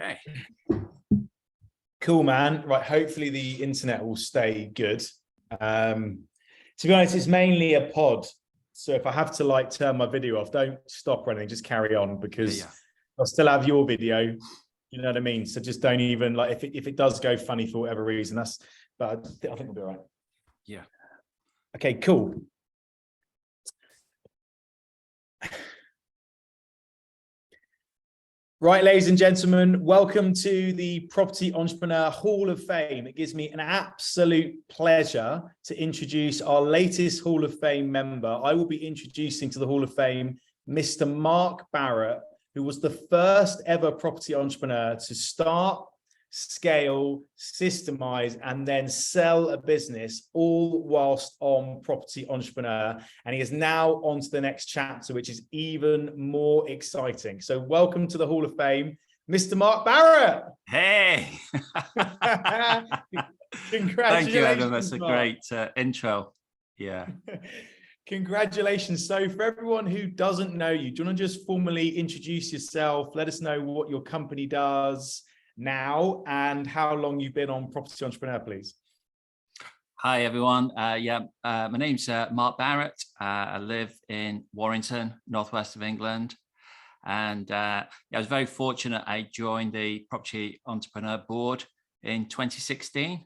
Okay. Cool, man. Right. Hopefully the internet will stay good. To be honest, it's mainly a pod. So if I have to like turn my video off, don't stop or anything, just carry on because I'll still have your video. You know what I mean? So just don't even like if it does go funny for whatever reason, but I think we'll be all right. Yeah. Okay, cool. Right, ladies and gentlemen, welcome to the Property Entrepreneur Hall of Fame. It gives me an absolute pleasure to introduce our latest Hall of Fame member. I will be introducing to the Hall of Fame Mr. Mark Barrett, who was the first ever property entrepreneur to start, scale, systemize, and then sell a business, all whilst on Property Entrepreneur. And he is now on to the next chapter, which is even more exciting. So welcome to the Hall of Fame, Mr. Mark Barrett. Hey. Congratulations. Thank you, Adam. That's a Mark. great intro. Yeah. Congratulations. So for everyone who doesn't know you, do you want to just formally introduce yourself? Let us know what your company does now and how long you've been on Property Entrepreneur, please. Hi, everyone. My name's Mark Barrett. I live in Warrington, northwest of England. And I was very fortunate. I joined the Property Entrepreneur Board in 2016.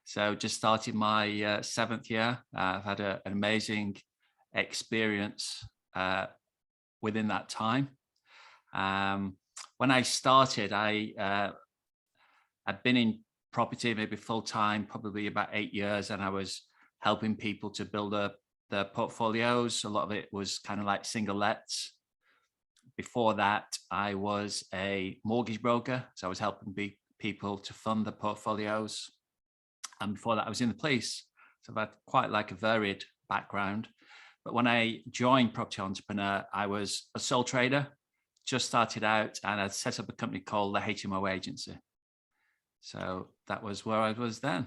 So just started my 7th year. I've had an amazing experience within that time. When I started, I'd been in property maybe full-time, probably about 8 years, and I was helping people to build up their portfolios. A lot of it was kind of like single lets. Before that, I was a mortgage broker, so I was helping people to fund their portfolios. And before that, I was in the police. So I've had quite like a varied background. But when I joined Property Entrepreneur, I was a sole trader. Just started out and I set up a company called the 𝗁𝗵𝗶𝘀𝗁 Agency. So that was where I was then.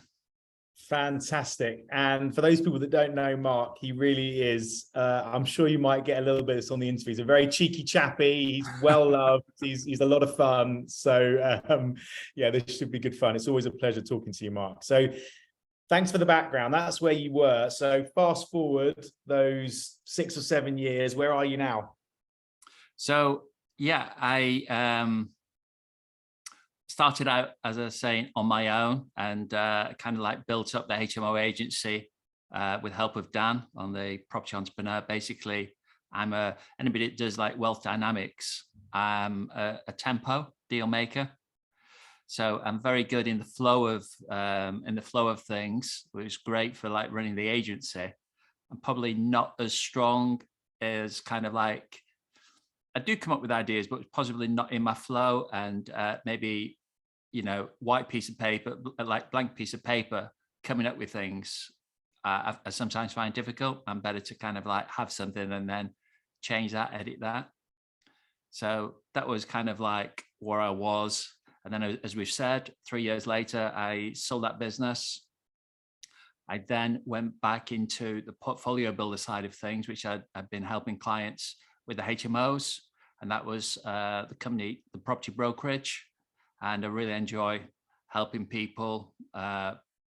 Fantastic. And for those people that don't know Mark, he really is, I'm sure you might get a little bit of this on the interview. He's a very cheeky chappy. He's well loved. He's a lot of fun. So yeah, this should be good fun. It's always a pleasure talking to you, Mark. So thanks for the background. That's where you were. So fast forward those 6 or 7 years, where are you now? So yeah, I started out, as I was saying, on my own and kind of like built up the 𝗁𝗵𝗀𝗀 Agency with help of Dan on the Property Entrepreneur. Basically, anybody that does like wealth dynamics. I'm a tempo deal maker. So I'm very good in the flow of things, which is great for like running the agency. I'm probably not as strong as kind of like, I do come up with ideas, but possibly not in my flow, and maybe, you know, white piece of paper, like blank piece of paper, coming up with things. I sometimes find difficult. I'm better to kind of like have something and then change that, edit that. So that was kind of like where I was. And then, as we've said, 3 years later, I sold that business. I then went back into the portfolio builder side of things, which I've been helping clients with the HMOs, and that was the company, the property brokerage. And I really enjoy helping people.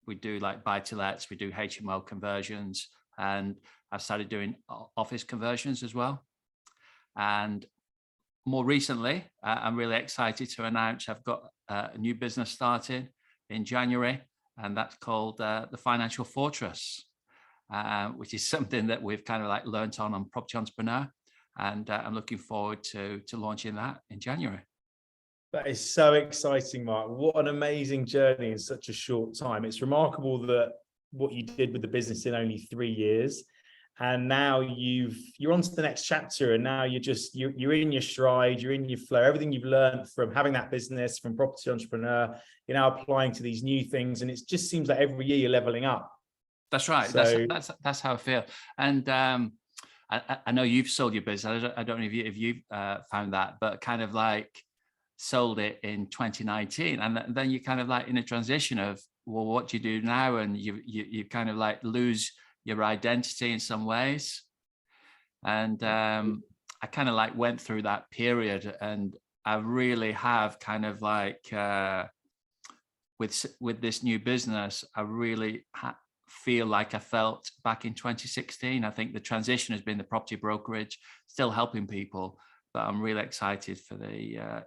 We do like buy-to-lets, we do HMO conversions, and I've started doing office conversions as well. And more recently, I'm really excited to announce I've got a new business started in January, and that's called the Financial Fortress, which is something that we've kind of like learned on Property Entrepreneur. And I'm looking forward to launching that in January. That is so exciting, Mark. What an amazing journey in such a short time. It's remarkable that what you did with the business in only 3 years. And now you're on to the next chapter, and now you're in your stride, you're in your flow. Everything you've learned from having that business, from Property Entrepreneur, you're now applying to these new things. And it just seems like every year you're leveling up. That's right. So, that's how I feel. And I know you've sold your business. I don't know if you've found that, but kind of like sold it in 2019, and then you're kind of like in a transition of, well, what do you do now? And you kind of like lose your identity in some ways. And I kind of like went through that period, and I really have kind of like, with this new business, I really feel like I felt back in 2016. I think the transition has been the property brokerage, still helping people, but I'm really excited for the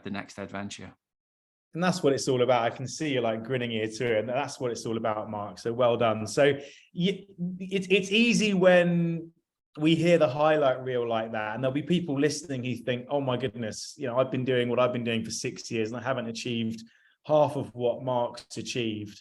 next adventure. And that's what it's all about. I can see you like grinning ear to ear, and that's what it's all about, Mark. So well done. So it's easy when we hear the highlight reel like that, and there'll be people listening who think, oh my goodness, you know, I've been doing what I've been doing for 6 years and I haven't achieved half of what Mark's achieved.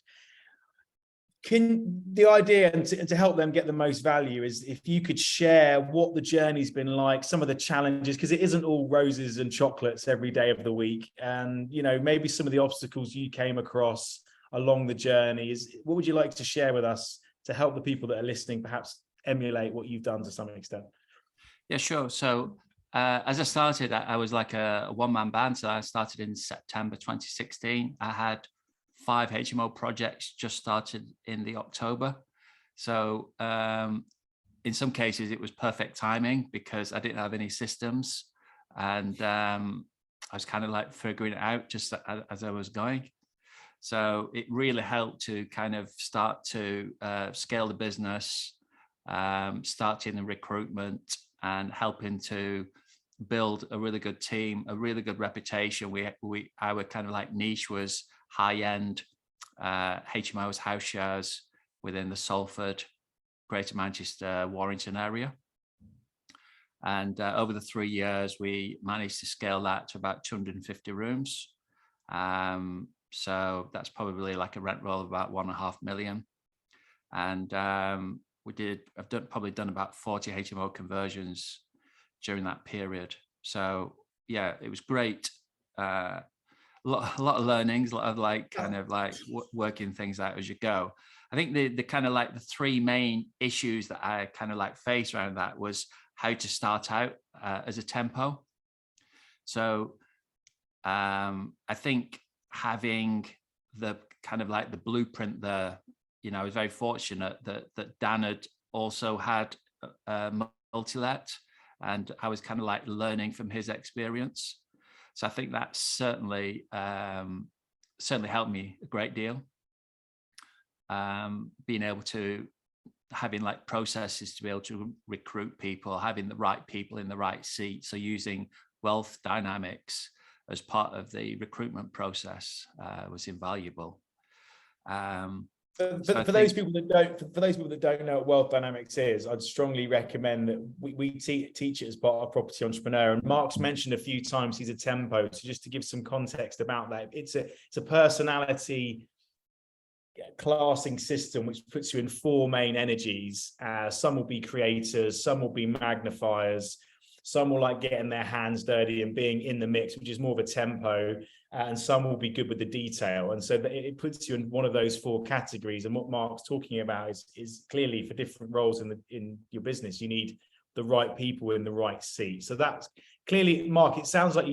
Can the idea, and to help them get the most value, is if you could share what the journey's been like, some of the challenges, because it isn't all roses and chocolates every day of the week, and you know, maybe some of the obstacles you came across along the journey. What would you like to share with us to help the people that are listening perhaps emulate what you've done to some extent? Yeah, sure. So as I started, I was like a one-man band. So I started in September 2016. I had 5 HMO projects just started in the October. So in some cases it was perfect timing because I didn't have any systems, and I was kind of like figuring it out just as I was going. So it really helped to kind of start to scale the business, starting the recruitment and helping to build a really good team, a really good reputation. Our kind of like niche was high-end HMOs, house shares within the Salford, Greater Manchester, Warrington area. And over the 3 years, we managed to scale that to about 250 rooms. So that's probably like a rent roll of about 1.5 million. And I've probably done about 40 HMO conversions during that period. So yeah, it was great. A lot of learnings, a lot of like kind of like working things out as you go. I think the kind of like the 3 main issues that I kind of like faced around that was how to start out as a tempo. So I think having the kind of like the blueprint there, you know, I was very fortunate that Dan had also had multi-let, and I was kind of like learning from his experience. So I think that certainly helped me a great deal. Being able to having like processes to be able to recruit people, having the right people in the right seat. So using wealth dynamics as part of the recruitment process was invaluable. For those people that don't know what wealth dynamics is, I'd strongly recommend that we teach it as part of Property Entrepreneur. And Mark's mentioned a few times he's a tempo. So just to give some context about that, it's a personality classing system which puts you in 4 main energies. Some will be creators, some will be magnifiers, some will like getting their hands dirty and being in the mix, which is more of a tempo, and some will be good with the detail. And so it puts you in one of those 4 categories. And what Mark's talking about is clearly for different roles in your business, you need the right people in the right seat. So that's clearly, Mark, it sounds like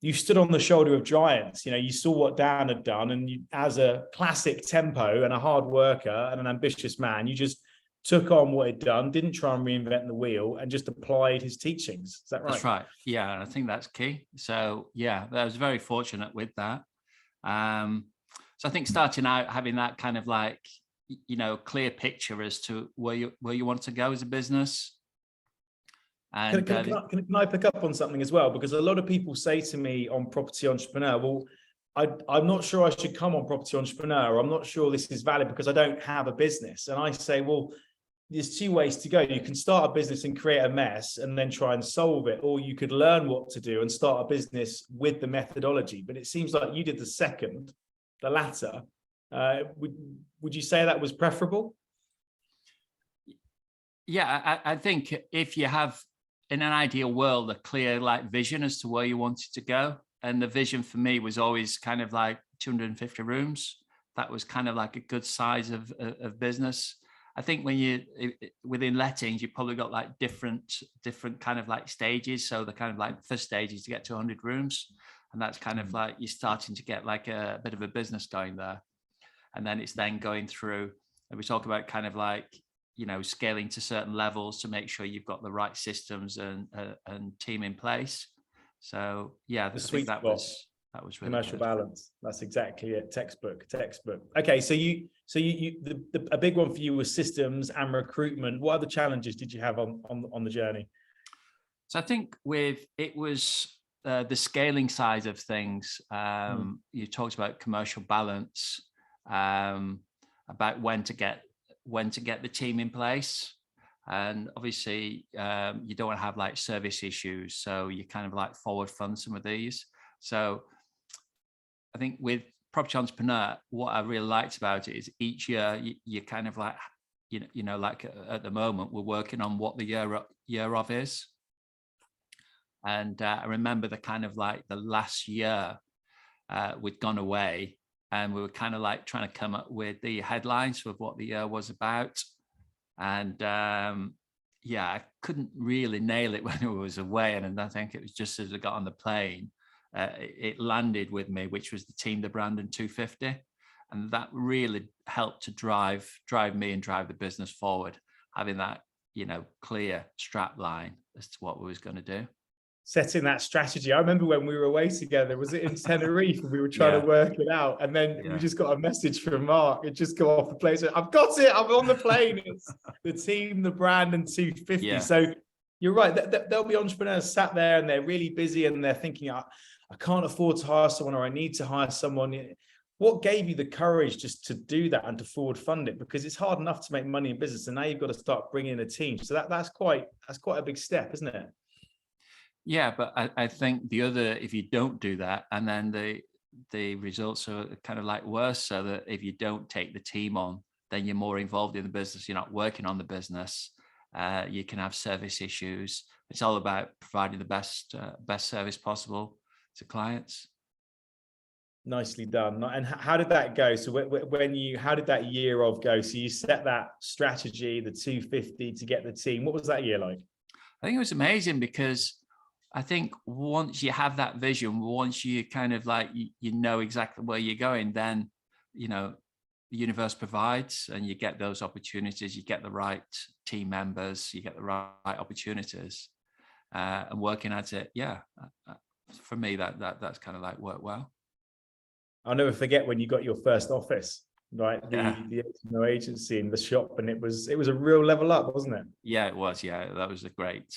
you stood on the shoulder of giants. You know, you saw what Dan had done, and you, as a classic tempo and a hard worker and an ambitious man, you just took on what he'd done, didn't try and reinvent the wheel, and just applied his teachings. Is that right? That's right. Yeah, I think that's key. So yeah, I was very fortunate with that. So I think starting out having that kind of like, you know, clear picture as to where you want to go as a business. And can I pick up on something as well? Because a lot of people say to me on Property Entrepreneur, well, I'm not sure I should come on Property Entrepreneur, or I'm not sure this is valid because I don't have a business. And I say, well, there's 2 ways to go. You can start a business and create a mess and then try and solve it, or you could learn what to do and start a business with the methodology. But it seems like you did the second, the latter. Would you say that was preferable? Yeah, I think if you have, in an ideal world, a clear like vision as to where you wanted to go. And the vision for me was always kind of like 250 rooms. That was kind of like a good size of business. I think when you within lettings, you've probably got like different kind of like stages. So the kind of like first stage is to get to 100 rooms. And that's kind of like you're starting to get like a bit of a business going there. And then it's then going through, and we talk about kind of like, you know, scaling to certain levels to make sure you've got the right systems and team in place. So yeah, I think sweet that spot. was really Commercial good. balance. That's exactly it. Textbook. Okay, so a big one for you was systems and recruitment. What other challenges did you have on the journey? So I think it was the scaling side of things. You talked about commercial balance, about when to get the team in place. And obviously you don't want to have like service issues. So you kind of like forward fund some of these. So I think with Property Entrepreneur, what I really liked about it is each year you kind of like, you know, like at the moment, we're working on what the year of is. And I remember the kind of like the last year we'd gone away and we were kind of like trying to come up with the headlines of what the year was about. And yeah, I couldn't really nail it when I was away. And I think it was just as I got on the plane, it landed with me, which was the team, the brand, and 250. And that really helped to drive me and drive the business forward, having that, you know, clear strap line as to what we was going to do. Setting that strategy. I remember when we were away together, was it in Tenerife? And we were trying to work it out. And then we just got a message from Mark. It just got off the plane. So I've got it. I'm on the plane. It's the team, the brand, and 250. Yeah. So you're right. There'll be entrepreneurs sat there and they're really busy and they're thinking, I can't afford to hire someone, or I need to hire someone. What gave you the courage just to do that and to forward fund it? Because it's hard enough to make money in business, and now you've got to start bringing in a team. So that's quite a big step, isn't it? Yeah, but I think the other, if you don't do that, and then the results are kind of like worse, so that if you don't take the team on, then you're more involved in the business. You're not working on the business. You can have service issues. It's all about providing the best service possible to clients. Nicely done. And how did that go? So how did that year of go? So you set that strategy, the 250 to get the team. What was that year like? I think it was amazing, because I think once you have that vision, once you kind of like, you know exactly where you're going, then, you know, the universe provides and you get those opportunities, you get the right team members, you get the right opportunities, and working at it. Yeah. For me, that's kind of like worked well. I'll never forget when you got your first office, right? The agency in the shop, and it was a real level up, wasn't it? Yeah, it was. Yeah, that was a great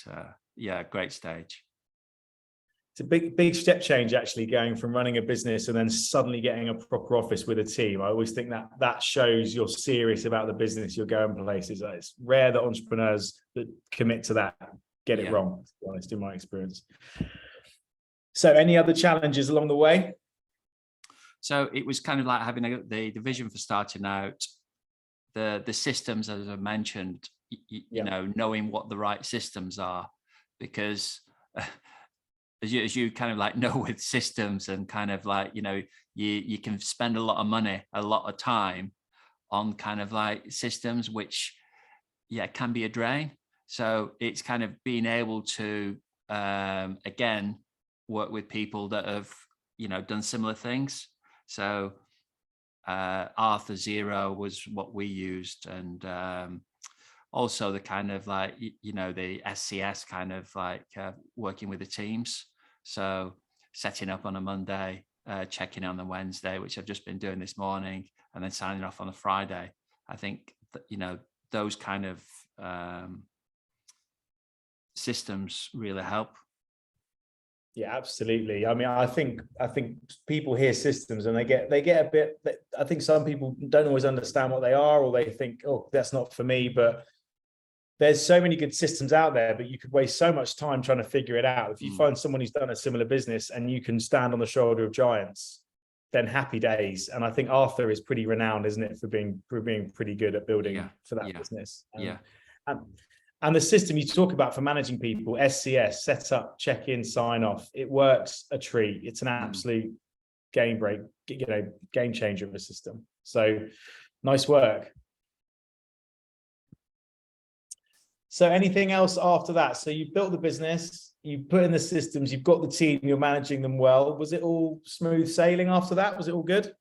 stage. It's a big step change, actually, going from running a business and then suddenly getting a proper office with a team. I always think that shows you're serious about the business, you're going places. It's rare that entrepreneurs that commit to that get it wrong, to be honest, in my experience. So any other challenges along the way? So it was kind of like having the vision for starting out, the systems, as I mentioned, you know, knowing what the right systems are, because as you kind of like know with systems, and kind of like, you know, you can spend a lot of money, a lot of time on kind of like systems, which can be a drain. So it's kind of being able to again work with people that have, you know, done similar things. So 𝗟𝗏𝗄 was what we used, and also the kind of like, you know, the SCS kind of like working with the teams. So setting up on a Monday, checking in on the Wednesday, which I've just been doing this morning, and then signing off on a Friday. I think that, you know, those kind of systems really help. Yeah, absolutely. I mean, I think people hear systems and they get a bit. I think some people don't always understand what they are, or they think, oh, that's not for me. But there's so many good systems out there, but you could waste so much time trying to figure it out. If you find someone who's done a similar business and you can stand on the shoulder of giants, then happy days. And I think Arthur is pretty renowned, isn't it, for being pretty good at building for that business. And the system you talk about for managing people, SCS, set up, check in, sign off, it works a treat. It's an absolute game changer of a system. So nice work. So anything else after that? So you built the business, you put in the systems, you've got the team, you're managing them well. Was it all smooth sailing after that? Was it all good?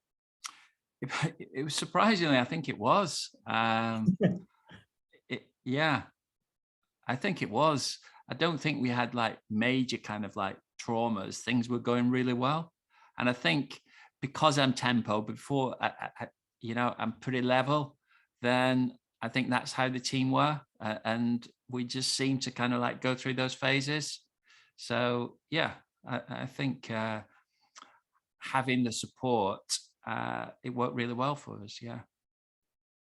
It was surprisingly, I think it was. Yeah, I think it was. I don't think we had like major kind of like traumas, things were going really well. And I think because I'm tempo, before you know, I'm pretty level, then I think that's how the team were. And we just seem to kind of like go through those phases. So yeah, I think having the support, it worked really well for us. Yeah.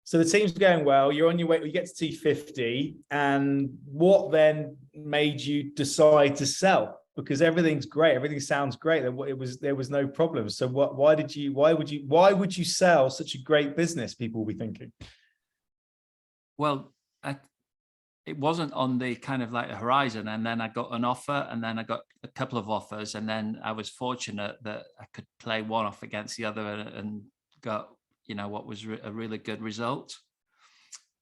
So the team's going well, you're on your way, you get to T50, and what then made you decide to sell? Because everything's great, everything sounds great. There was no problem. So why would you sell such a great business? People will be thinking. Well, it wasn't on the kind of like the horizon, and then I got an offer, and then I got a couple of offers, and then I was fortunate that I could play one off against the other and got, you know, what was a really good result.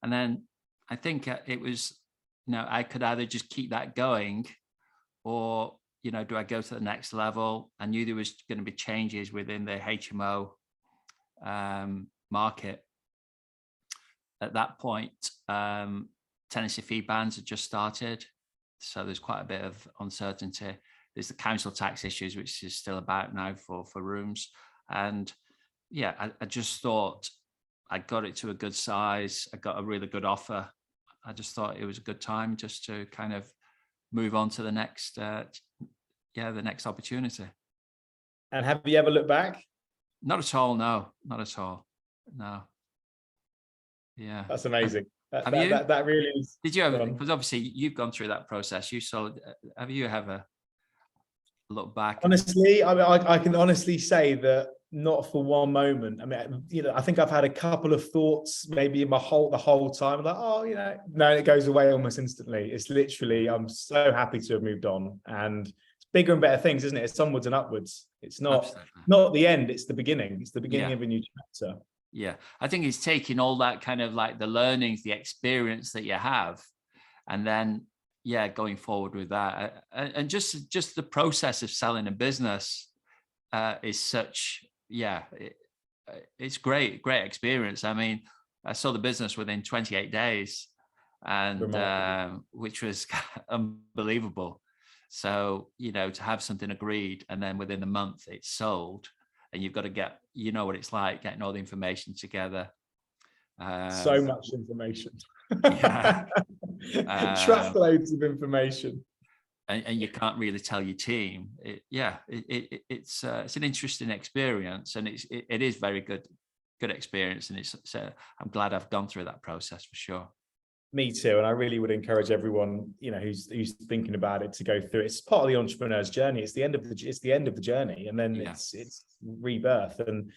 And then I think it was, you know, I could either just keep that going, or, you know, do I go to the next level? I knew there was going to be changes within the HMO market. At that point, tenancy fee bans had just started, so there's quite a bit of uncertainty. There's the council tax issues, which is still about now for rooms. And yeah, I just thought I got it to a good size. I got a really good offer. I just thought it was a good time just to kind of move on to the next, the next opportunity. And have you ever looked back? Not at all. No, not at all. No. Yeah. That's amazing. Have you? That really is. Did you ever? Because obviously you've gone through that process. You saw. Have you ever looked back? Honestly, I can honestly say that not for one moment. I mean, you know, I think I've had a couple of thoughts maybe in the whole time, like, oh, you know, no, it goes away almost instantly. It's literally, I'm so happy to have moved on, and it's bigger and better things, isn't it? It's onwards and upwards. It's not the end. It's the beginning. It's the beginning of a new chapter. Yeah, I think it's taking all that kind of like the learnings, the experience that you have, and then going forward with that, and just the process of selling a business is such it's great experience. I mean, I saw the business within 28 days, and which was unbelievable. So, you know, to have something agreed and then within a month it's sold. And you've got to get, you know what it's like, getting all the information together. So much information. Truckloads of information. And you can't really tell your team. It's an interesting experience, and it is very good experience. And I'm glad I've gone through that process for sure. Me too, and I really would encourage everyone, you know, who's thinking about it to go through it. It's part of the entrepreneur's journey. It's the end of the journey, and then it's rebirth. And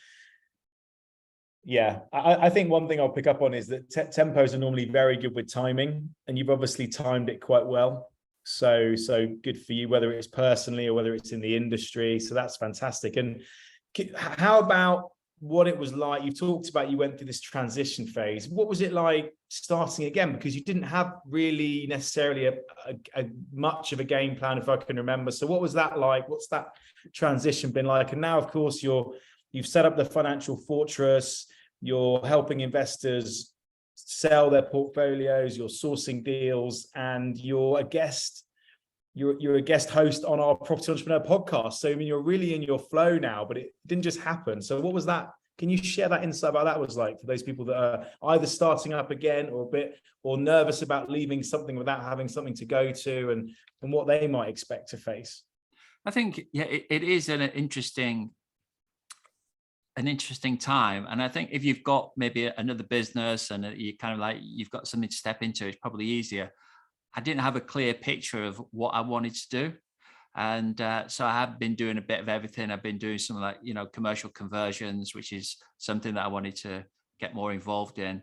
I think one thing I'll pick up on is that tempos are normally very good with timing, and you've obviously timed it quite well. So good for you, whether it's personally or whether it's in the industry. So that's fantastic. And how about what it was like? You talked about you went through this transition phase. What was it like starting again? Because you didn't have really necessarily a much of a game plan, if I can remember. So what was that like? What's that transition been like? And now, of course, you've set up the financial fortress. You're helping investors sell their portfolios. You're sourcing deals, and you're a guest. You're a guest host on our Property Entrepreneur podcast. So I mean, you're really in your flow now, but it didn't just happen. So what was that? Can you share that insight about that was like for those people that are either starting up again or nervous about leaving something without having something to go to, and what they might expect to face? I think, it is an interesting time. And I think if you've got maybe another business and you kind of like, you've got something to step into, it's probably easier. I didn't have a clear picture of what I wanted to do. And so I have been doing a bit of everything. I've been doing some like, you know, commercial conversions, which is something that I wanted to get more involved in.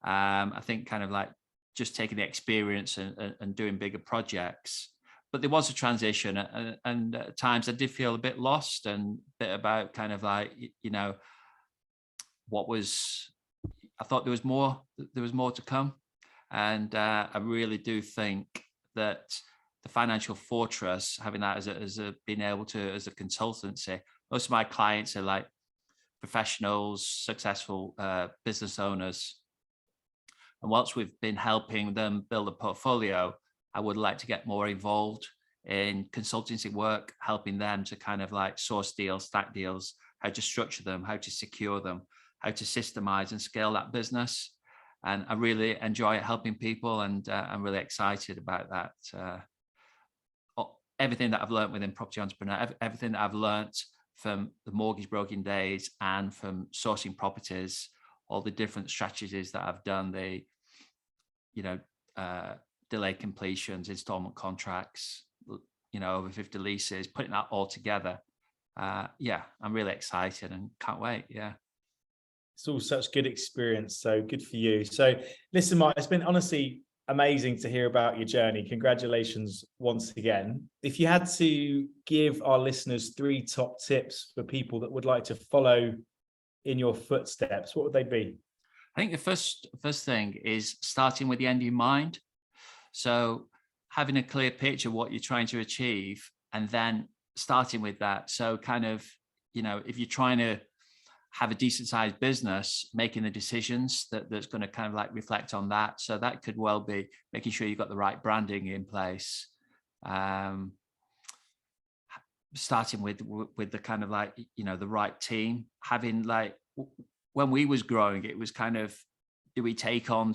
I think kind of like just taking the experience and doing bigger projects. But there was a transition, and at times I did feel a bit lost and a bit about kind of like, you know, I thought there was more to come. And I really do think that the financial fortress, having that as being able to, as a consultancy, most of my clients are like professionals, successful business owners. And whilst we've been helping them build a portfolio, I would like to get more involved in consultancy work, helping them to kind of like source deals, stack deals, how to structure them, how to secure them, how to systemize and scale that business. And I really enjoy helping people, and I'm really excited about that. Everything that I've learned within Property Entrepreneur, everything that I've learned from the mortgage broking days and from sourcing properties, all the different strategies that I've done, the, delayed completions, installment contracts, over 50 leases, putting that all together. Yeah, I'm really excited and can't wait. Yeah. It's all such good experience. So good for you. So listen, Mark, it's been honestly amazing to hear about your journey. Congratulations once again. If you had to give our listeners 3 top tips for people that would like to follow in your footsteps, what would they be? I think the first thing is starting with the end in mind. So having a clear picture of what you're trying to achieve, and then starting with that. So kind of, if you're trying to have a decent sized business, making the decisions that's going to kind of like reflect on that. So that could well be making sure you've got the right branding in place. Starting with the kind of like, the right team, having like, when we was growing, it was kind of, do we take on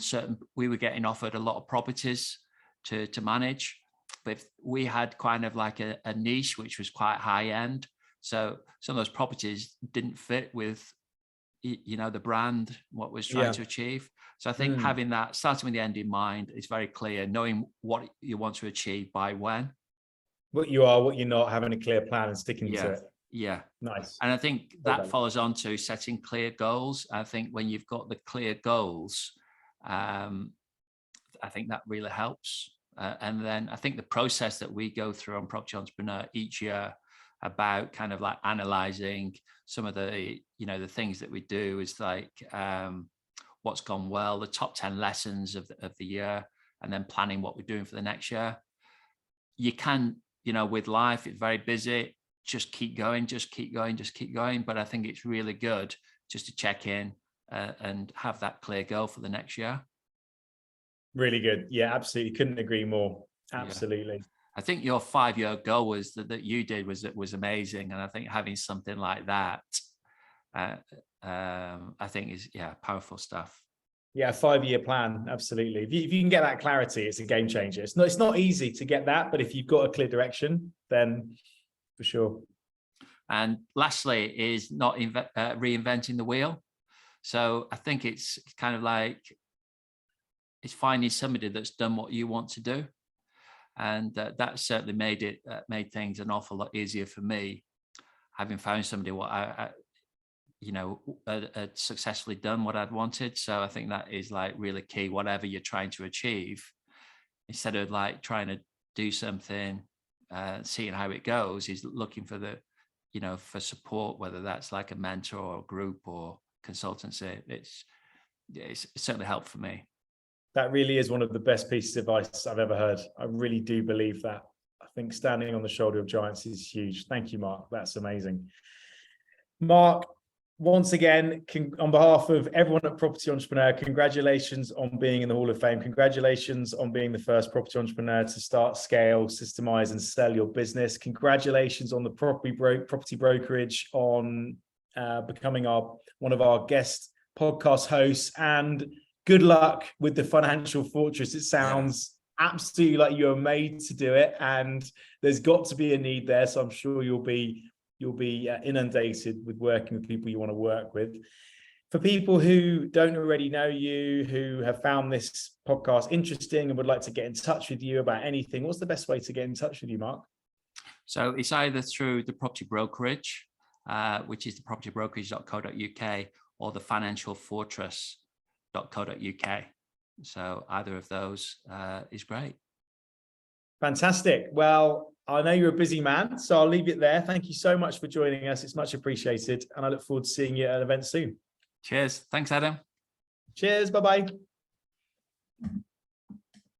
we were getting offered a lot of properties to manage, but if we had kind of like a niche, which was quite high end. So some of those properties didn't fit with, the brand, what was trying to achieve. So I think having that, starting with the end in mind, is very clear, knowing what you want to achieve by when. What you are, what you're not, having a clear plan and sticking to it. Yeah. Nice. And I think that follows on to setting clear goals. I think when you've got the clear goals, I think that really helps. And then I think the process that we go through on Property Entrepreneur each year about kind of like analyzing some of the, the things that we do is like what's gone well, the top 10 lessons of the year, and then planning what we're doing for the next year. You can, with life, it's very busy, just keep going, just keep going, just keep going. But I think it's really good just to check in and have that clear goal for the next year. Really good. Yeah, absolutely. Couldn't agree more. Absolutely. Yeah. I think your 5-year goal was that you did was amazing. And I think having something like that, I think is, powerful stuff. Yeah, 5-year plan. Absolutely. If you can get that clarity, it's a game changer. It's not easy to get that, but if you've got a clear direction, then for sure. And lastly is not reinventing the wheel. So I think it's kind of like, it's finding somebody that's done what you want to do. And that certainly made things an awful lot easier for me, having found somebody what I had successfully done what I'd wanted. So I think that is like really key. Whatever you're trying to achieve, instead of like trying to do something, seeing how it goes, is looking for the, for support, whether that's like a mentor or a group or consultancy. It's certainly helped for me. That really is one of the best pieces of advice I've ever heard. I really do believe that. I think standing on the shoulder of giants is huge. Thank you, Mark. That's amazing. Mark, once again, on behalf of everyone at Property Entrepreneur, congratulations on being in the Hall of Fame. Congratulations on being the first property entrepreneur to start, scale, systemize, and sell your business. Congratulations on the property brokerage, on becoming one of our guest podcast hosts, and good luck with the financial fortress. It sounds absolutely like you are made to do it, and there's got to be a need there. So I'm sure you'll be inundated with working with people you want to work with. For people who don't already know you, who have found this podcast interesting and would like to get in touch with you about anything, what's the best way to get in touch with you, Mark? So it's either through the property brokerage, which is the propertybrokerage.co.uk, or the financial fortress.co.uk. So either of those is great. Fantastic. Well, I know you're a busy man, so I'll leave it there. Thank you so much for joining us. It's much appreciated. And I look forward to seeing you at an event soon. Cheers. Thanks, Adam. Cheers. Bye-bye.